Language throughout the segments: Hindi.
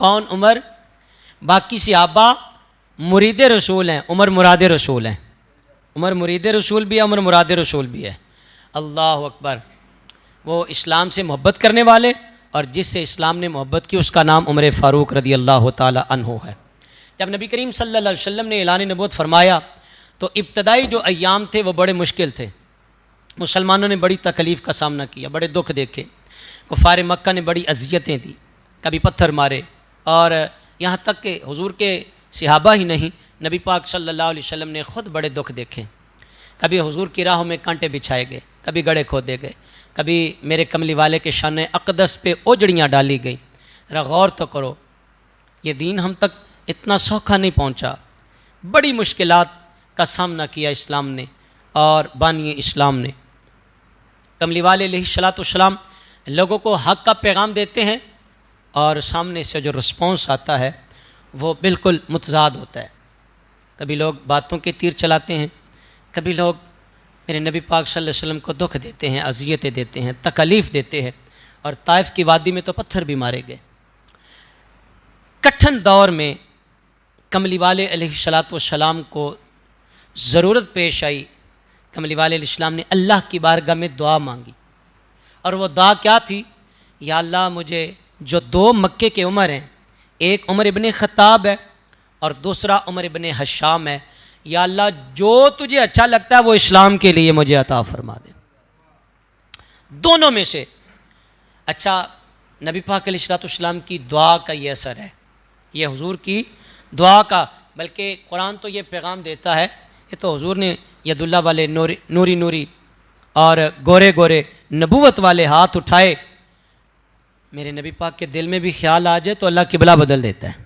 कौन? उमर। बाकी सहाबा मुरीद रसूल हैं, उमर मुराद रसूल हैं। उमर मुरीद रसूल भी है, उमर मुराद रसूल भी है। अल्लाह अकबर। वो इस्लाम से मोहब्बत करने वाले, और जिससे इस्लाम ने मोहब्बत की उसका नाम उमर फ़ारूक रदी अल्लाह ताला अन्हु है। जब नबी करीम सल्लल्लाहु अलैहि वसल्लम ने ऐलान नबूवत फरमाया तो इब्तदाई जो अय्याम थे वो बड़े मुश्किल थे। मुसलमानों ने बड़ी तकलीफ़ का सामना किया, बड़े दुख देखे। कुफ़ार मक्का ने बड़ी अजियतें दी, कभी पत्थर मारे, और यहाँ तक कि हुजूर के सहाबा ही नहीं, नबी पाक सल्लल्लाहु अलैहि वसल्लम ने ख़ुद बड़े दुख देखे। कभी हुजूर की राहों में कांटे बिछाए गए, कभी गड़े खोदे गए, कभी मेरे कमली वाले के शान अक़दस पे ओजड़ियाँ डाली गई। ज़रा गौर तो करो, ये दीन हम तक इतना सौखा नहीं पहुँचा। बड़ी मुश्किलात का सामना किया इस्लाम ने और बानी इस्लाम ने। कमली वाले अलैहिस्सलाम लोगों को हक़ का पैगाम देते हैं और सामने से जो रिस्पॉन्स आता है वो बिल्कुल मुतज़ाद होता है। कभी लोग बातों के तीर चलाते हैं, कभी लोग मेरे नबी पाक सल्लल्लाहु अलैहि वसल्लम को दुख देते हैं, अज़ियतें देते हैं, तकलीफ़ देते हैं। और ताइफ की वादी में तो पत्थर भी मारे गए। कठिन दौर में कमली वाले अलैहिस्सलाम को ज़रूरत पेश आई। कमली वाले अलैहिस्सलाम ने अल्लाह की बारगाह में दुआ मांगी, और वो दुआ क्या थी? या अल्लाह, मुझे जो दो मक्के के उमर हैं, एक उमर इब्ने ख़त्ताब है और दूसरा उमर इब्ने हशाम है, या अल्लाह जो तुझे अच्छा लगता है वो इस्लाम के लिए मुझे अता फरमा दे। दोनों में से अच्छा नबी पाक अलैहिस्सलाम की दुआ का ये असर है, ये हुजूर की दुआ का। बल्कि कुरान तो ये पैगाम देता है, ये तो हुजूर ने यदुल्ला वाले नूरी नूरी और गोरे गोरे नबूवत वाले हाथ उठाए। मेरे नबी पाक के दिल में भी ख्याल आ जाए तो अल्लाह किबला बदल देता है।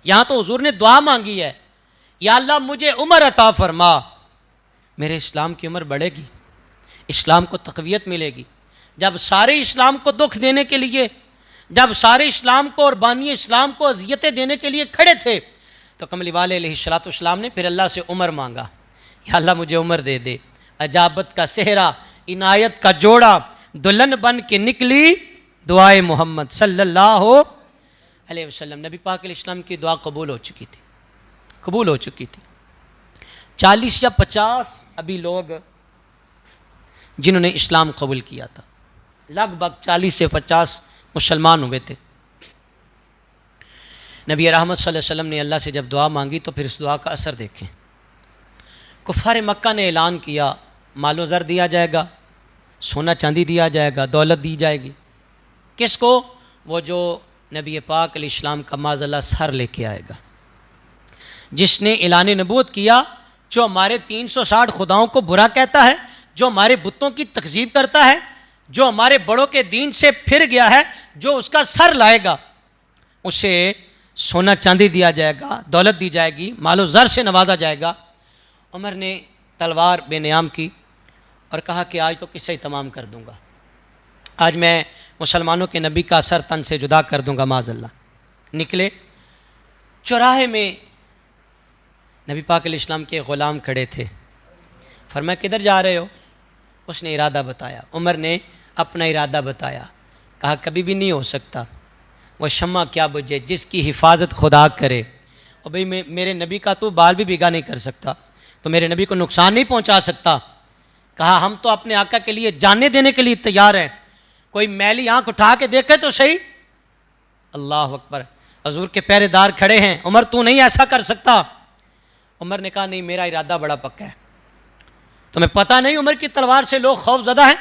यहाँ तो हुजूर ने दुआ मांगी है, या अल्लाह मुझे उम्र अता फरमा, मेरे इस्लाम की उम्र बढ़ेगी, इस्लाम को तक़वियत मिलेगी। जब सारे इस्लाम को दुख देने के लिए, जब सारे इस्लाम को और बानी इस्लाम को अज़ियतें देने के लिए खड़े थे, तो कमली वाले अलैहिस्सलाम ने फिर अल्लाह से उम्र मांगा। या अल्लाह मुझे उम्र दे दे। अजाबत का सेहरा, इनायत का जोड़ा, दुल्हन बन के निकली दुआए मोहम्मद सल्लल्लाहु अलैहि वसल्लम। नबी पाक अलैहिस्सलाम की दुआ कबूल हो चुकी थी, कबूल हो चुकी थी। 40 या 50 अभी लोग जिन्होंने इस्लाम कबूल किया था, लगभग 40 से 50 मुसलमान हुए थे। नबी रहमत सल्लल्लाहु अलैहि वसल्लम ने अल्लाह से जब दुआ मांगी तो फिर उस दुआ का असर देखें। कुफ़ार मक्का ने ऐलान किया, मालो ज़र दिया जाएगा, सोना चांदी दिया जाएगा, दौलत दी जाएगी। किसको? वो जो नबी पाक अलैहिस्सलाम का माज़अल्लाह सर लेके आएगा, जिसने ऐलान नबूवत किया, जो हमारे 360 खुदाओं को बुरा कहता है, जो हमारे बुतों की तकज़ीब करता है, जो हमारे बड़ों के दीन से फिर गया है, जो उसका सर लाएगा उसे सोना चांदी दिया जाएगा, दौलत दी जाएगी, मालो ज़र से नवाजा जाएगा। उमर ने तलवार बेनियाम की और कहा कि आज तो किस्सा ही तमाम कर दूंगा, आज मैं मुसलमानों के नबी का सर तन से जुदा कर दूंगा माज़अल्लाह। निकले, चौराहे में नबी पाक अलैहिस्सलाम के ग़ुलाम खड़े थे। फरमाया किधर जा रहे हो? उसने इरादा बताया। उमर ने अपना इरादा बताया। कहा कभी भी नहीं हो सकता, वह शम्मा क्या बुझे जिसकी हिफाजत खुदा करे। और भाई मेरे नबी का तो बाल भी भिगा नहीं कर सकता, तो मेरे नबी को नुकसान नहीं पहुंचा सकता। कहा हम तो अपने आका के लिए जाने देने के लिए तैयार हैं, कोई मैली आंख उठा के देखे तो सही। अल्लाह अकबर। हजूर के पहरेदार खड़े हैं, उमर तू नहीं ऐसा कर सकता। उमर ने कहा नहीं, मेरा इरादा बड़ा पक्का है, तुम्हें पता नहीं उमर की तलवार से लोग खौफज़दा हैं।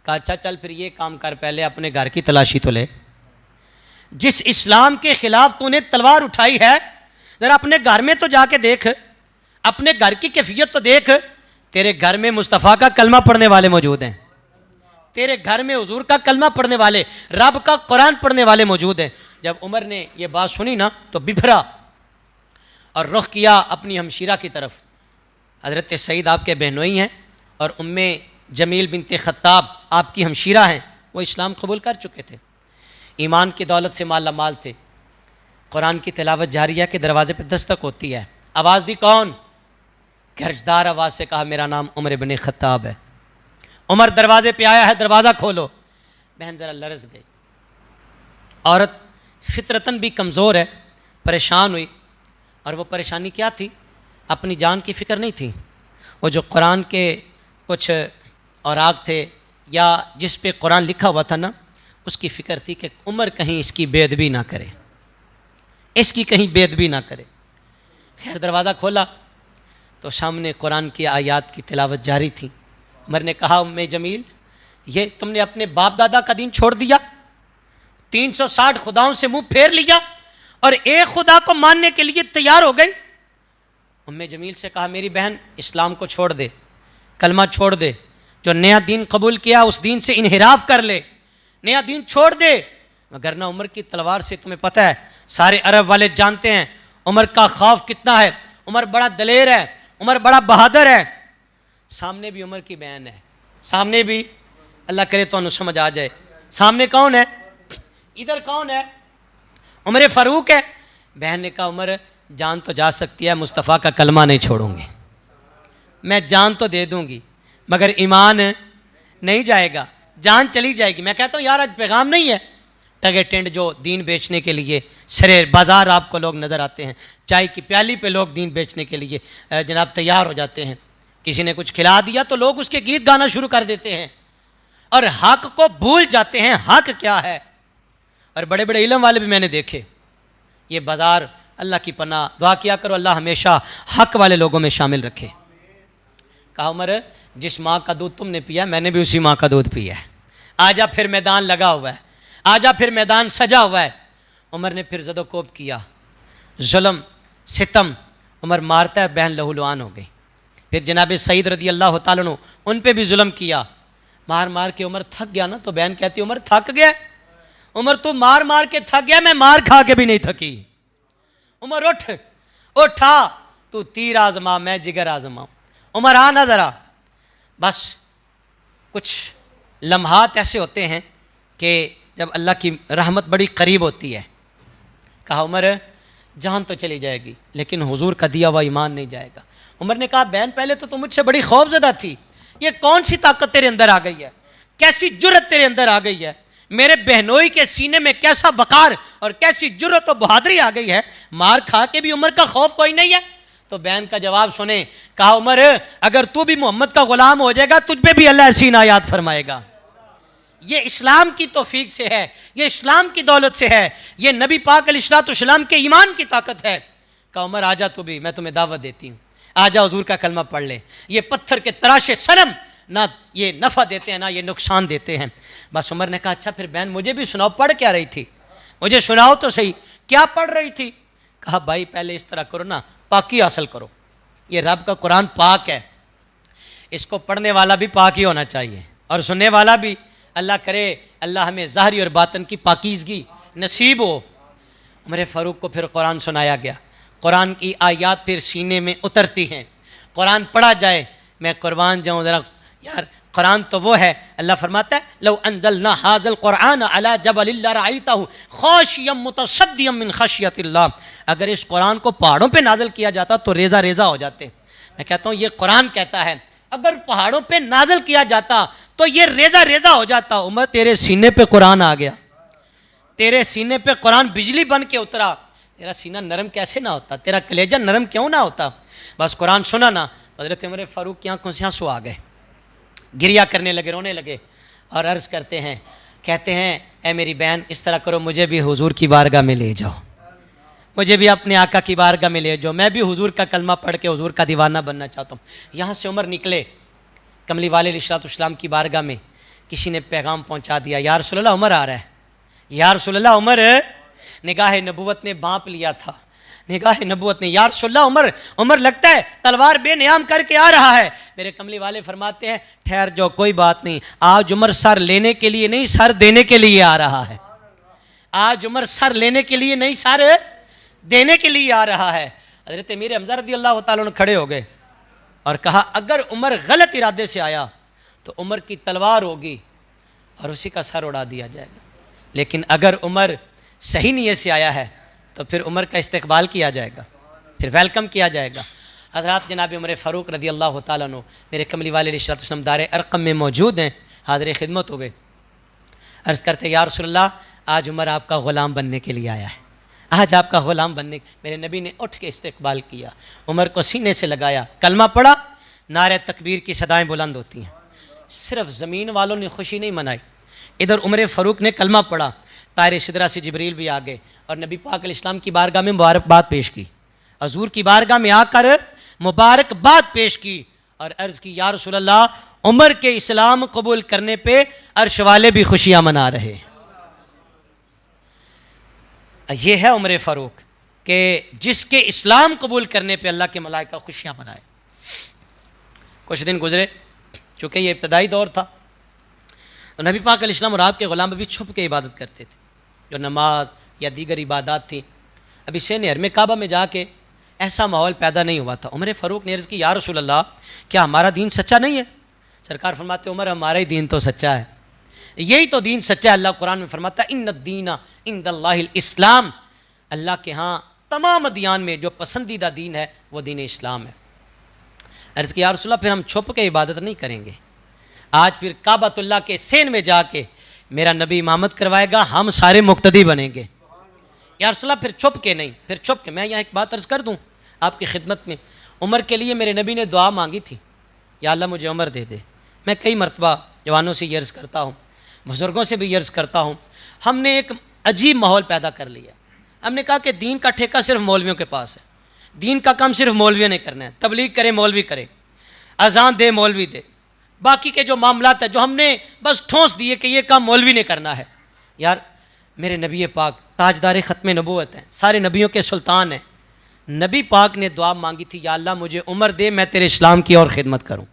कहा अच्छा चल फिर ये काम कर, पहले अपने घर की तलाशी तो ले। जिस इस्लाम के खिलाफ तूने तलवार उठाई है, जरा अपने घर में तो जाके देख, अपने घर की कैफियत तो देख। तेरे घर में मुस्तफ़ा का कलमा पढ़ने वाले मौजूद हैं, तेरे घर में हुजूर का कलमा पढ़ने वाले, रब का कुरान पढ़ने वाले मौजूद हैं। जब उमर ने यह बात सुनी ना तो बिफरा और रुख किया अपनी हमशीरा की तरफ। हज़रत सईद आपके बहनोई हैं और उम्मे जमील बिनते ख़त्ताब आपकी हमशीरा हैं, वो इस्लाम कबूल कर चुके थे, ईमान की दौलत से माला माल थे। कुरान की तिलावत जारी है कि दरवाजे पर दस्तक होती है। आवाज़ दी कौन? गर्जदार आवाज़ से कहा मेरा नाम उमर इब्ने ख़त्ताब है। उमर दरवाजे पे आया है, दरवाज़ा खोलो। बहन ज़रा लरज़ गई। औरत फितरतन भी कमज़ोर है, परेशान हुई। और वो परेशानी क्या थी? अपनी जान की फ़िक्र नहीं थी। वो जो कुरान के कुछ औराक थे या जिस पे कुरान लिखा हुआ था ना, उसकी फ़िक्र थी कि उमर कहीं इसकी बेअदबी ना करे, इसकी कहीं बेअदबी ना करे। खैर दरवाज़ा खोला तो सामने कुरान की आयत की तिलावत जारी थी। उमर ने कहा, उम्मे जमील, ये तुमने अपने बाप दादा का दीन छोड़ दिया, 360 खुदाओं से मुंह फेर लिया और एक खुदा को मानने के लिए तैयार हो गई। उम्मे जमील से कहा, मेरी बहन इस्लाम को छोड़ दे, कलमा छोड़ दे, जो नया दीन कबूल किया उस दीन से इन्हिराफ कर ले, नया दीन छोड़ दे। मगर ना उमर की तलवार से तुम्हें पता है, सारे अरब वाले जानते हैं उमर का खौफ कितना है। उमर बड़ा दलेर है, उमर बड़ा बहादुर है। सामने भी उमर की बहन है, सामने भी, अल्लाह करे तो समझ आ जाए, सामने कौन है, इधर कौन है? उमर फ़ारूक है। बहन ने कहा, उमर जान तो जा सकती है, मुस्तफ़ा का कलमा नहीं छोड़ूंगी, मैं जान तो दे दूंगी मगर ईमान नहीं जाएगा, जान चली जाएगी। मैं कहता हूँ यार आज पैगाम नहीं है, टगे टेंट जो दीन बेचने के लिए सरे बाज़ार आपको लोग नज़र आते हैं, चाय की प्याली पे लोग दीन बेचने के लिए जनाब तैयार हो जाते हैं। किसी ने कुछ खिला दिया तो लोग उसके गीत गाना शुरू कर देते हैं और हक को भूल जाते हैं, हक क्या है। और बड़े बड़े इल्म वाले भी मैंने देखे, ये बाज़ार, अल्लाह की पनाह, दुआ किया करो अल्लाह हमेशा हक वाले लोगों में शामिल रखे। कहा, उमर जिस माँ का दूध तुमने पिया मैंने भी उसी माँ का दूध पिया है, आजा फिर मैदान लगा हुआ है, आजा फिर मैदान सजा हुआ है। उमर ने फिर ज़दोकोब किया, जुल्म सितम, उमर मारता है, बहन लहूलुआन हो गई। फिर जनाब सईद रदी अल्लाह तआला अन्हु उन पे भी जुल्म किया, मार मार के उमर थक गया ना, तो बहन कहती, उमर थक गया, उमर तू मार मार के थक गया, मैं मार खा के भी नहीं थकी। उमर उठ, उठा, तू तीर आजमा मैं जिगर आजमा। उमर आ ना ज़रा। बस कुछ लम्हात ऐसे होते हैं कि जब अल्लाह की रहमत बड़ी करीब होती है। कहा, उमर जान तो चली जाएगी लेकिन हुजूर का दिया हुआ ईमान नहीं जाएगा। उमर ने कहा, बहन पहले तो तुम मुझसे बड़ी खौफज़दा थी, ये कौन सी ताकत तेरे अंदर आ गई है, कैसी जुर्रत तेरे अंदर आ गई है, मेरे बहनोई के सीने में कैसा वक़ार और कैसी जुर्रत और बहादुरी आ गई है, मार खा के भी उमर का खौफ कोई नहीं है। तो बहन का जवाब सुने। कहा, उमर अगर तू भी मोहम्मद का गुलाम हो जाएगा तुझ पे भी अल्लाह ऐसी इनायत फरमाएगा। ये इस्लाम की तौफीक से है, ये इस्लाम की दौलत से है, ये नबी पाक अलैहिस्सलाम के ईमान की ताकत है। कहा, उमर आजा तू भी, मैं तुम्हें दावत देती हूँ, आजा हुजूर का कलमा पढ़ ले। ये पत्थर के तराशे सनम ना ये नफ़ा देते हैं ना ये नुकसान देते हैं। बस उमर ने कहा, अच्छा फिर बहन मुझे भी सुनाओ, पढ़ क्या रही थी, मुझे सुनाओ तो सही, क्या पढ़ रही थी? कहा, भाई पहले इस तरह करो ना, पाकी हासिल करो, ये रब का कुरान पाक है, इसको पढ़ने वाला भी पाक ही होना चाहिए और सुनने वाला भी। अल्लाह करे अल्लाह हमें ज़ाहिरी और बातन की पाकीज़गी नसीब हो। उमर फ़ारूक को फिर कुरान सुनाया गया, कुरान की आयत फिर सीने में उतरती हैं, कुरान पढ़ा जाए, मैं कुर्बान जाऊँ ज़रा यार। कुरान तो वो है, अल्लाह फरमाता है, लौ अंज़लना हाज़ल कुरान अला जबलिन लरअयतहु खाशियम मुतसद्दियम मिन खशियतिल्लाह। अगर इस कुरान को पहाड़ों पे नाज़िल किया जाता तो रेज़ा रेज़ा हो जाते। मैं कहता हूँ ये कुरान कहता है, अगर पहाड़ों पे नाज़िल किया जाता तो ये रेज़ा रेज़ा हो जाता। उमर तेरे सीने पे कुरान आ गया, तेरे सीने पे कुरान बिजली बन के उतरा, तेरा सीना नरम कैसे ना होता, तेरा कलेजा नरम क्यों ना होता। बस कुरान सुना ना, हज़रत उमर फ़ारूक की आंखों से आंसू आ गए, गिरिया करने लगे, रोने लगे और अर्ज़ करते हैं, कहते हैं, ए मेरी बहन इस तरह करो, मुझे भी हुजूर की बारगाह में ले जाओ, मुझे भी अपने आका की बारगाह में ले जाओ, मैं भी हुजूर का कलमा पढ़ के हुजूर का दीवाना बनना चाहता हूँ। यहाँ से उमर निकले, कमली वाले अलैहिस्सलाम की बारगाह में किसी ने पैगाम पहुँचा दिया, या रसूलल्लाह उमर आ रहा है, या रसूलल्लाह उमर। निगाह नबूवत ने बाँप लिया था, निगाह नबूवत ने, या रसूलल्लाह उमर, उमर लगता है तलवार बेनियाम करके आ रहा है। मेरे कमली वाले फरमाते हैं, ठहर जाओ, कोई बात नहीं, आज उमर सर लेने के लिए नहीं सर देने के लिए आ रहा है, आज उमर सर लेने के लिए नहीं सर देने के लिए आ रहा है। हज़रत अमीर हमज़ा रज़ियल्लाहु ताला अन्हु खड़े हो गए और कहा, अगर उमर गलत इरादे से आया तो उमर की तलवार होगी और उसी का सर उड़ा दिया जाएगा, लेकिन अगर उमर सही नीयत से आया है तो फिर उमर का इस्तकबाल किया जाएगा, फिर वेलकम किया जाएगा। हज़रत जनाब उमर फ़ारूक रज़ी अल्लाह तआला अन्हु मेरे कमली वाले अलैहिस्सलाम दारे अरक़म में मौजूद हैं, हाज़िर खिदमत हो गए। अर्ज़ करते, या रसूलल्लाह आज उमर आपका ग़ुलाम बनने के लिए आया है, आज आपका ग़ुलाम बनने। मेरे नबी ने उठ के इस्तकबाल किया, उमर को सीने से लगाया, कलमा पढ़ा, नारे तकबीर की सदाएं बुलंद होती हैं। सिर्फ ज़मीन वालों ने खुशी नहीं मनाई, इधर उमर फ़ारूक ने कलमा पढ़ा, तायर सिदरा से जिब्रील भी आ गए और नबी पाक अलैहिस्सलाम की बारगाह में मुबारकबाद पेश की, हजूर की बारगाह में आकर मुबारकबाद पेश की और अर्ज़ की, या रसूल अल्लाह, उमर के इस्लाम कबूल करने पे अर्श वाले भी खुशियाँ मना रहे। ये है उमर फ़ारूक के जिसके इस्लाम कबूल करने पे अल्लाह के मलाइका खुशियाँ मनाए। कुछ दिन गुजरे, चूँकि ये इब्तदाई दौर था, तो नबी पाक अलैहिस्सलाम और आपके ग़ुलाम अभी छुप के इबादत करते थे, जो नमाज या दीगर इबादत थी। अभी शहर में काबा में जाके ऐसा माहौल पैदा नहीं हुआ था। उमर फ़ारूक ने अर्ज़ की, या रसूल अल्लाह, क्या हमारा दीन सच्चा नहीं है? सरकार फरमाते, उमर हमारा ही दीन तो सच्चा है, यही तो दीन सच्चा है। अल्लाह कुरान में फरमाता है, इन्नद्दीना इंदल्लाहिल इस्लाम, अल्लाह के यहाँ तमाम अदियान में जो पसंदीदा दीन है वो दीन इस्लाम है। अर्ज़ की, या रसूल अल्लाह, फिर हम छुप के इबादत नहीं करेंगे, आज फिर काबतुल्लाह के सेन में जाके मेरा नबी इमामत करवाएगा, हम सारे मुक्तदी बनेंगे। या रसूल अल्लाह, फिर छुप के नहीं, फिर छुप के। मैं यहाँ एक बात अर्ज़ कर दूँ आपकी खिदमत में, उमर के लिए मेरे नबी ने दुआ मांगी थी, या अल्लाह मुझे उमर दे दे। मैं कई मरतबा जवानों से ये अर्ज़ करता हूँ, बुज़ुर्गों से भी ये अर्ज़ करता हूँ, हमने एक अजीब माहौल पैदा कर लिया। हमने कहा कि दीन का ठेका सिर्फ मौलवियों के पास है, दीन का काम सिर्फ मौलवियों ने करना है, तबलीग करे मौलवी करे, अजान दे मौलवी दे, बाकी के जो मामलात है जो हमने बस ठोंस दिए कि ये काम मौलवी ने करना है। यार मेरे नबी पाक ताजदार ख़त्म नबूवत हैं, सारे नबियों के सुल्तान हैं। नबी पाक ने दुआ मांगी थी, या अल्लाह मुझे उम्र दे, मैं तेरे इस्लाम की और ख़िदमत करूँ।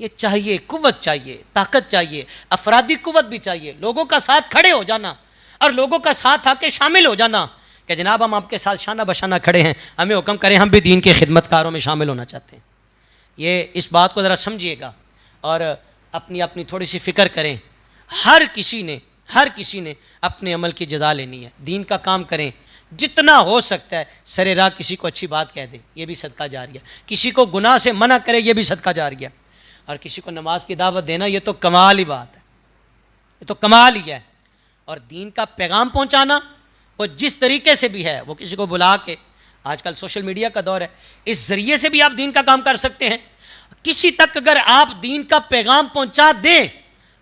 ये चाहिए, कुव्वत चाहिए, ताकत चाहिए, अफरादी कुव्वत भी चाहिए, लोगों का साथ खड़े हो जाना और लोगों का साथ आके शामिल हो जाना कि जनाब हम आपके साथ शाना बशाना खड़े हैं, हमें हुक्म करें, हम भी दीन के खिदमतकारों में शामिल होना चाहते हैं। ये इस बात को ज़रा समझिएगा और अपनी अपनी थोड़ी सी फ़िक्र करें। हर किसी ने अपने अमल की जज़ा लेनी है। दीन का काम करें, जितना हो सकता है सरे राह किसी को अच्छी बात कह दे, ये भी सदका जारिया, किसी को गुनाह से मना करे, ये भी सदका जारिया, और किसी को नमाज की दावत देना, ये तो कमाल ही बात है, ये तो कमाल ही है। और दीन का पैगाम पहुंचाना, वो जिस तरीके से भी है, वो किसी को बुला के, आजकल सोशल मीडिया का दौर है, इस ज़रिए से भी आप दीन का काम कर सकते हैं। किसी तक अगर आप दीन का पैगाम पहुंचा दें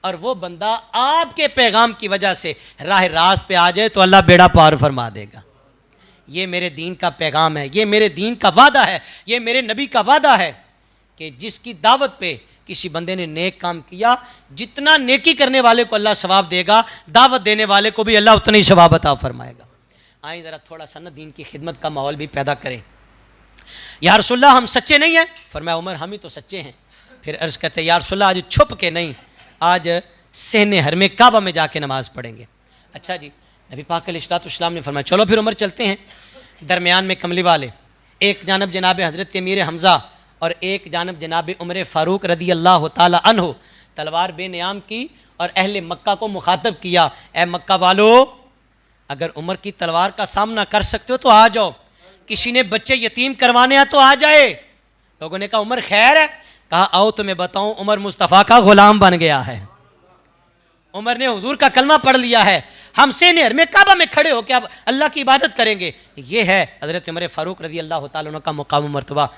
और वो बंदा आपके पैगाम की वजह से राह रास्त पे आ जाए, तो अल्लाह बेड़ा पार फरमा देगा। ये मेरे दीन का पैगाम है, ये मेरे दीन का वादा है, ये मेरे नबी का वादा है कि जिसकी दावत पे किसी बंदे ने नेक काम किया, जितना नेकी करने वाले को अल्लाह सवाब देगा, दावत देने वाले को भी अल्लाह उतना ही सवाब अता फरमाएगा। आइए ज़रा थोड़ा सा ना दीन की खिदमत का माहौल भी पैदा करें। या रसूलल्लाह, हम सच्चे नहीं हैं? फरमाया, उमर हम ही तो सच्चे हैं। फिर अर्ज़ करते, या रसूलल्लाह, आज छुप के नहीं, आज सहने हर में काबा में जाके नमाज पढ़ेंगे। अच्छा जी, नबी पाक अलैहिस्सलाम ने फरमाया, चलो फिर उमर चलते हैं। दरमियान में कमली वाले, एक जानब जनाब हज़रत अमीर हमज़ा और एक जानब जनाब उमर फ़ारूक रदी अल्लाह ताला अन्हु, तलवार बेनियाम की और अहले मक्का को मुखातब किया, ए मक्का वालो, अगर उमर की तलवार का सामना कर सकते हो तो आ जाओ, किसी ने बच्चे यतीम करवाने हैं तो आ जाए। लोगों ने कहा, उमर खैर है? कहा, आओ तुम्हें बताऊं, उमर मुस्तफ़ा का गुलाम बन गया है, उमर ने हुजूर का कलमा पढ़ लिया है, हम सेनेहर में काबा में खड़े होकर अब अल्लाह की इबादत करेंगे। ये है हज़रत उमर फ़ारूक रज़ी अल्लाह तआला अन्हु का मुकाम मर्तबा।